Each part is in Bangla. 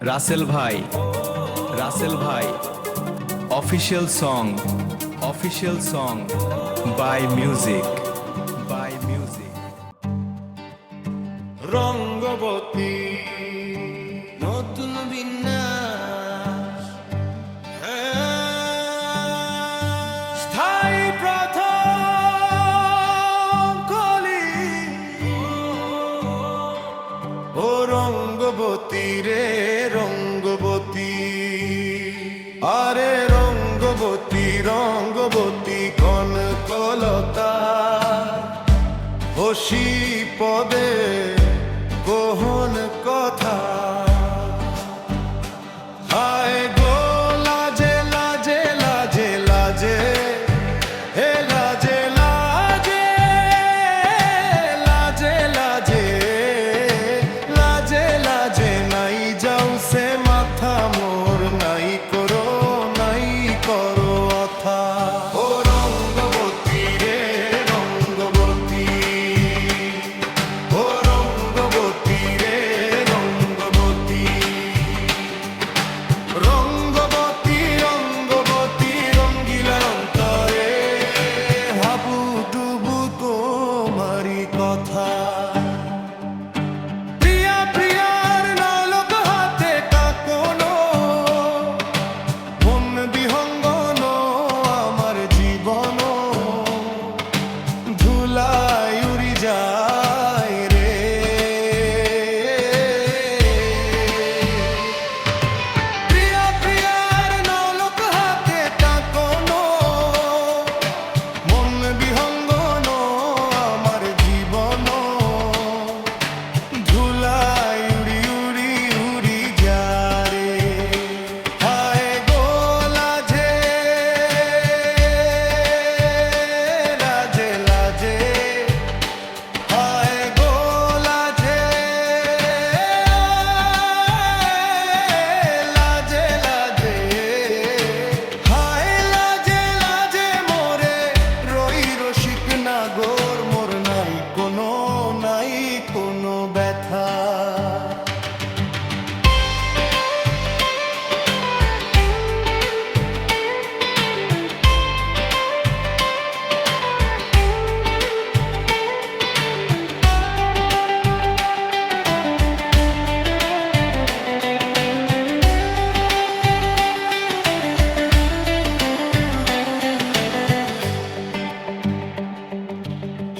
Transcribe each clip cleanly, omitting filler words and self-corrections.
রাসেল ভাই, রাসেল ভাই, official song by music, by music. Rangabati নতুন বিন্যাস, স্থায়ী প্রথম কলি। ও রঙ্গবতী রে রঙ্গবতী, আরে রঙ্গবতী রঙ্গবতী কনকলতা, বসি পদে গোহন কথা। হায় গো লাজে লাজে লাজে লাজে, হে লাজে লাজে লাজে লাজে লাজে লাজে, নাই যাও সে মাথা মোর, নাই করো অথা। ও রঙ্গবতী রে রঙ্গবতী, ও রঙ্গবতী রে রঙ্গবতী, রঙ্গবতী রঙ্গবতী রঙ্গিলা অন্তরে, হাবু ডুবু তোমারি কথা। প্রিয়া প্রিয়ার নালক হাতে কাকনো, মন বিহঙ্গন আমার জীবন, ধুলায় উড়ি যায় রে। প্রিয়া প্রিয়ার নালক হাতে কাকনো, মন বিহঙ্গন আমার জীবন, ধুলায় উড়ি উড়ি উড়ি যায় রে। হায় গো লাজে লাজে লাজে, হায় গো লাজে লাজে লাজে, হায় লাজে লাজে মোরে রই রসিক নাগর, মোর নাই কোনো ব্যথা।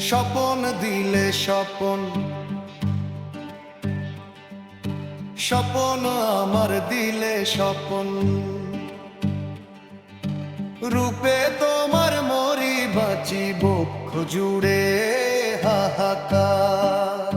স্বপন দিলে স্বপন, স্বপন আমার দিলে স্বপন, রূপে তোমার মরি বাঁচি বক্ষ জুড়ে হাহাকার।